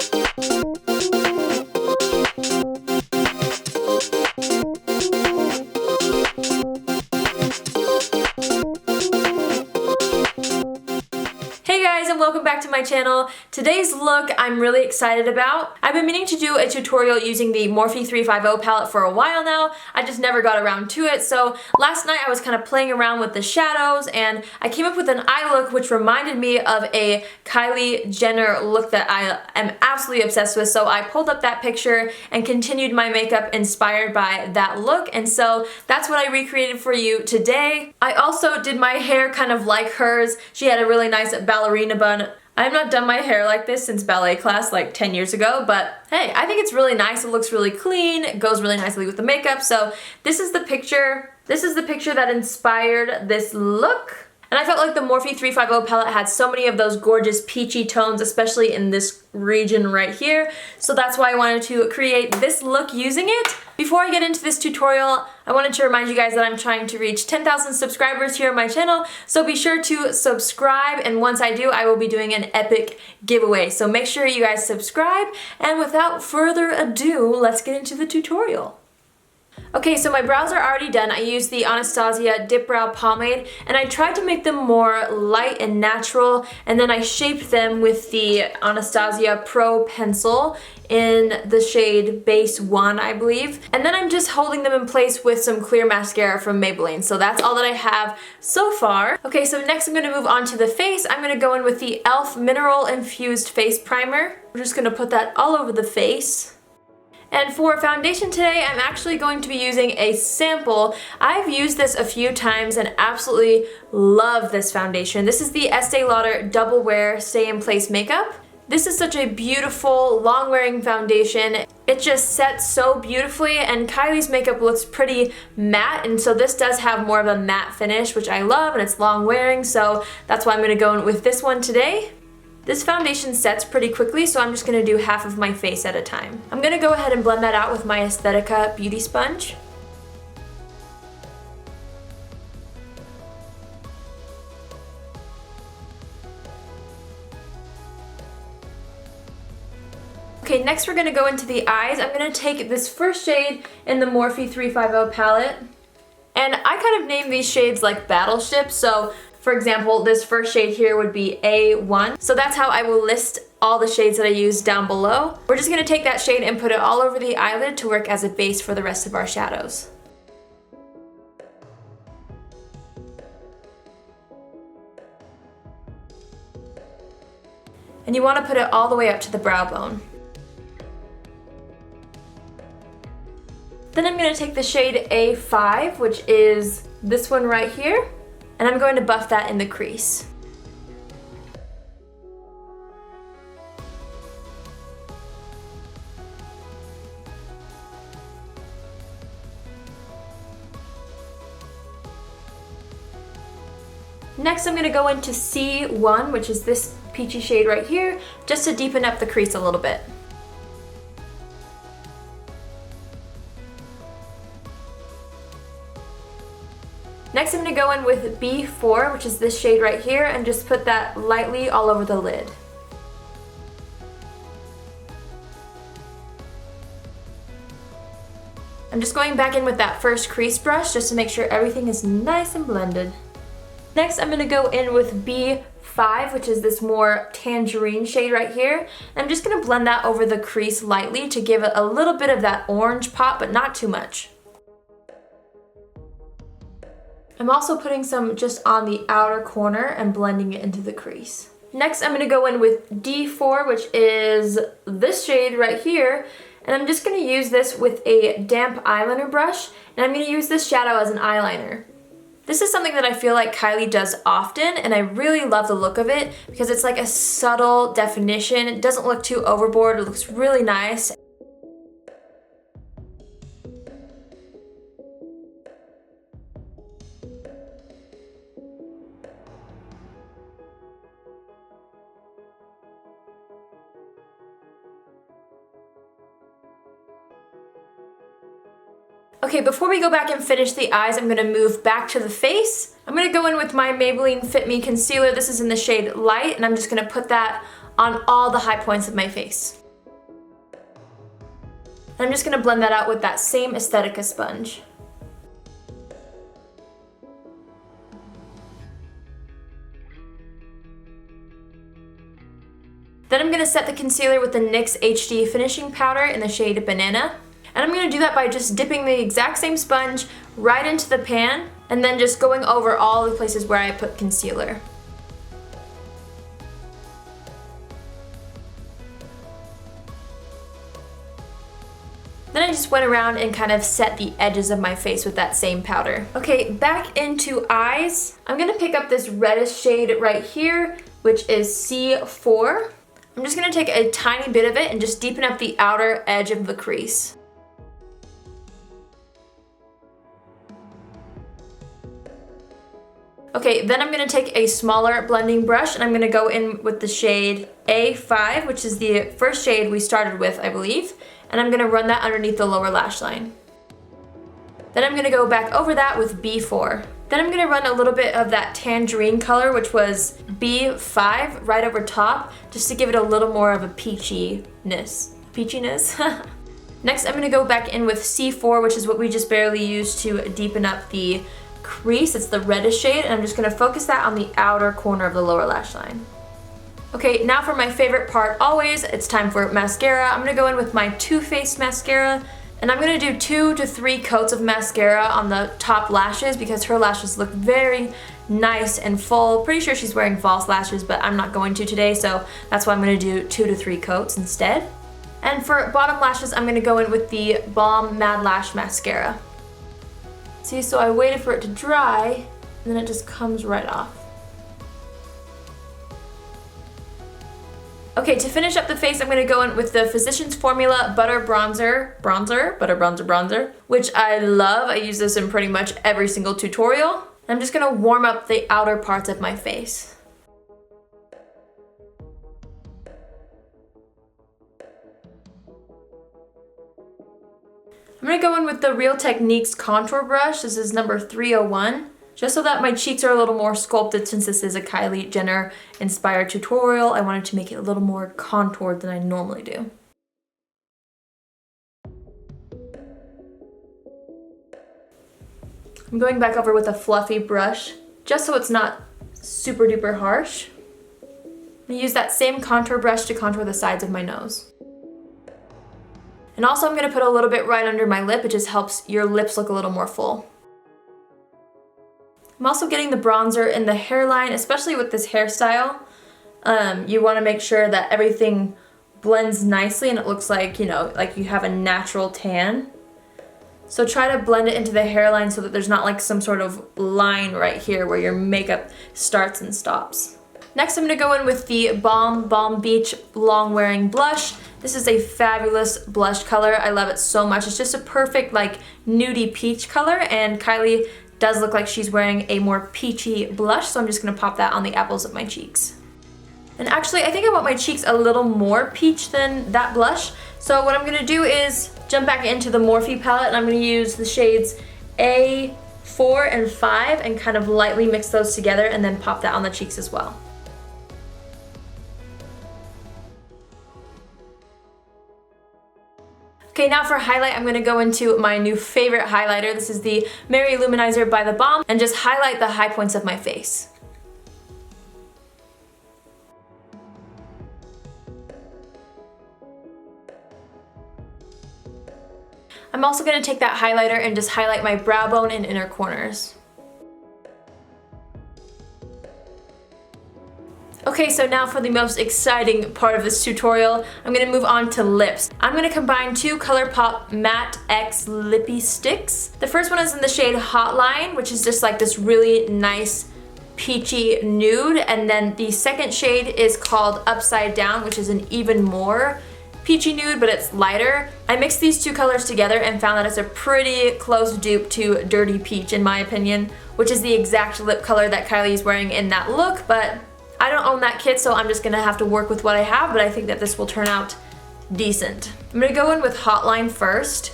Hey guys, and welcome back to my channel. Today's look I'm really excited about. I've been meaning to do a tutorial using the Morphe 350 palette for a while now. I just never got around to it. So last night I was kind of playing around with the shadows and I came up with an eye look which reminded me of a Kylie Jenner look that I am absolutely obsessed with. So I pulled up that picture and continued my makeup inspired by that look. And so that's what I recreated for you today. I also did my hair kind of like hers. She had a really nice ballerina bun. I have not done my hair like this since ballet class like 10 years ago, but hey, I think it's really nice. It looks really clean. It goes really nicely with the makeup. So this is the picture. This is the picture that inspired this look. And I felt like the Morphe 350 palette had so many of those gorgeous peachy tones, especially in this region right here. So that's why I wanted to create this look using it. Before I get into this tutorial, I wanted to remind you guys that I'm trying to reach 10,000 subscribers here on my channel. So be sure to subscribe, and once I do, I will be doing an epic giveaway. So make sure you guys subscribe, and without further ado, let's get into the tutorial. Okay, so my brows are already done. I used the Anastasia Dip Brow Pomade, and I tried to make them more light and natural, and then I shaped them with the Anastasia Pro Pencil in the shade Base 1, I believe. And then I'm just holding them in place with some clear mascara from Maybelline. So that's all that I have so far. Okay, so next I'm going to move on to the face. I'm going to go in with the e.l.f. Mineral Infused Face Primer. I'm just going to put that all over the face. And for foundation today, I'm actually going to be using a sample. I've used this a few times and absolutely love this foundation. This is the Estee Lauder Double Wear Stay in Place Makeup. This is such a beautiful, long-wearing foundation. It just sets so beautifully, and Kylie's makeup looks pretty matte, and so this does have more of a matte finish, which I love, and it's long-wearing, so that's why I'm going to go in with this one today. This foundation sets pretty quickly, so I'm just going to do half of my face at a time. I'm going to go ahead and blend that out with my Aesthetica Beauty Sponge. Okay, next we're going to go into the eyes. I'm going to take this first shade in the Morphe 350 palette, and I kind of name these shades like battleships, so for example, this first shade here would be A1. So that's how I will list all the shades that I use down below. We're just gonna take that shade and put it all over the eyelid to work as a base for the rest of our shadows. And you wanna put it all the way up to the brow bone. Then I'm gonna take the shade A5, which is this one right here, and I'm going to buff that in the crease. Next I'm going to go into C1, which is this peachy shade right here, just to deepen up the crease a little bit. Next I'm going to go in with B4, which is this shade right here, and just put that lightly all over the lid. I'm just going back in with that first crease brush just to make sure everything is nice and blended. Next I'm going to go in with B5, which is this more tangerine shade right here. I'm just going to blend that over the crease lightly to give it a little bit of that orange pop, but not too much. I'm also putting some just on the outer corner and blending it into the crease. Next, I'm going to go in with D4, which is this shade right here, and I'm just going to use this with a damp eyeliner brush, and I'm going to use this shadow as an eyeliner. This is something that I feel like Kylie does often, and I really love the look of it because it's like a subtle definition. It doesn't look too overboard. It looks really nice. Okay, before we go back and finish the eyes, I'm gonna move back to the face. I'm gonna go in with my Maybelline Fit Me Concealer. This is in the shade Light, and I'm just gonna put that on all the high points of my face. I'm just gonna blend that out with that same Aesthetica sponge. Then I'm gonna set the concealer with the NYX HD Finishing Powder in the shade Banana. And I'm gonna do that by just dipping the exact same sponge right into the pan and then just going over all the places where I put concealer. Then I just went around and kind of set the edges of my face with that same powder. Okay, back into eyes. I'm gonna pick up this reddish shade right here, which is C4. I'm just gonna take a tiny bit of it and just deepen up the outer edge of the crease. Okay, then I'm gonna take a smaller blending brush and I'm gonna go in with the shade A5, which is the first shade we started with, I believe. And I'm gonna run that underneath the lower lash line. Then I'm gonna go back over that with B4. Then I'm gonna run a little bit of that tangerine color, which was B5, right over top, just to give it a little more of a peachiness. Next, I'm gonna go back in with C4, which is what we just barely used to deepen up the crease. It's the reddish shade, and I'm just gonna focus that on the outer corner of the lower lash line. Okay, now for my favorite part always, it's time for mascara. I'm gonna go in with my Too Faced mascara, and I'm gonna do 2 to 3 coats of mascara on the top lashes because her lashes look very nice and full. Pretty sure she's wearing false lashes, but I'm not going to today, so that's why I'm gonna do 2 to 3 coats instead. And for bottom lashes, I'm gonna go in with the Balm Mad Lash Mascara. See, so I waited for it to dry, and then it just comes right off. Okay, to finish up the face, I'm gonna go in with the Physicians Formula Butter Bronzer, which I love. I use this in pretty much every single tutorial. I'm just gonna warm up the outer parts of my face. I'm gonna go in with the Real Techniques contour brush. This is number 301. Just so that my cheeks are a little more sculpted, since this is a Kylie Jenner inspired tutorial, I wanted to make it a little more contoured than I normally do. I'm going back over with a fluffy brush, just so it's not super duper harsh. I'm gonna use that same contour brush to contour the sides of my nose. And also I'm gonna put a little bit right under my lip. It just helps your lips look a little more full. I'm also getting the bronzer in the hairline, especially with this hairstyle. You want to make sure that everything blends nicely and it looks like, you know, like you have a natural tan. So try to blend it into the hairline so that there's not like some sort of line right here where your makeup starts and stops. Next, I'm going to go in with the Balm Beach Long Wearing Blush. This is a fabulous blush color. I love it so much. It's just a perfect like nudie peach color, and Kylie does look like she's wearing a more peachy blush, so I'm just gonna pop that on the apples of my cheeks. And actually, I think I want my cheeks a little more peach than that blush, so what I'm gonna do is jump back into the Morphe palette, and I'm gonna use the shades A4 and 5 and kind of lightly mix those together and then pop that on the cheeks as well. Okay, now for highlight, I'm gonna go into my new favorite highlighter. This is the Mary Luminizer by The Balm, and just highlight the high points of my face. I'm also gonna take that highlighter and just highlight my brow bone and inner corners. Okay, so now for the most exciting part of this tutorial, I'm gonna move on to lips. I'm gonna combine 2 ColourPop Matte X Lippy Sticks. The first one is in the shade Hotline, which is just like this really nice peachy nude, and then the second shade is called Upside Down, which is an even more peachy nude, but it's lighter. I mixed these 2 colors together and found that it's a pretty close dupe to Dirty Peach in my opinion, which is the exact lip color that Kylie is wearing in that look, but I don't own that kit, so I'm just gonna have to work with what I have, but I think that this will turn out decent. I'm gonna go in with Hotline first.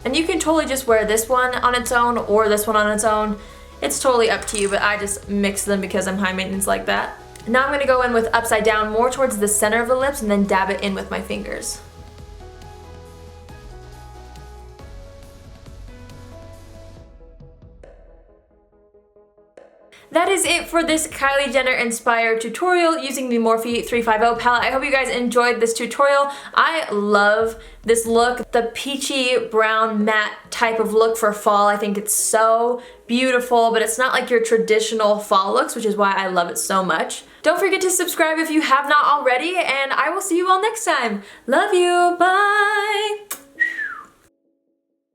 And you can totally just wear this one on its own or this one on its own. It's totally up to you, but I just mix them because I'm high maintenance like that. Now I'm going to go in with upside down more towards the center of the lips and then dab it in with my fingers. That is it for this Kylie Jenner inspired tutorial using the Morphe 350 palette. I hope you guys enjoyed this tutorial. I love this look, the peachy brown matte type of look for fall. I think it's so beautiful, but it's not like your traditional fall looks, which is why I love it so much. Don't forget to subscribe if you have not already, and I will see you all next time. Love you, bye!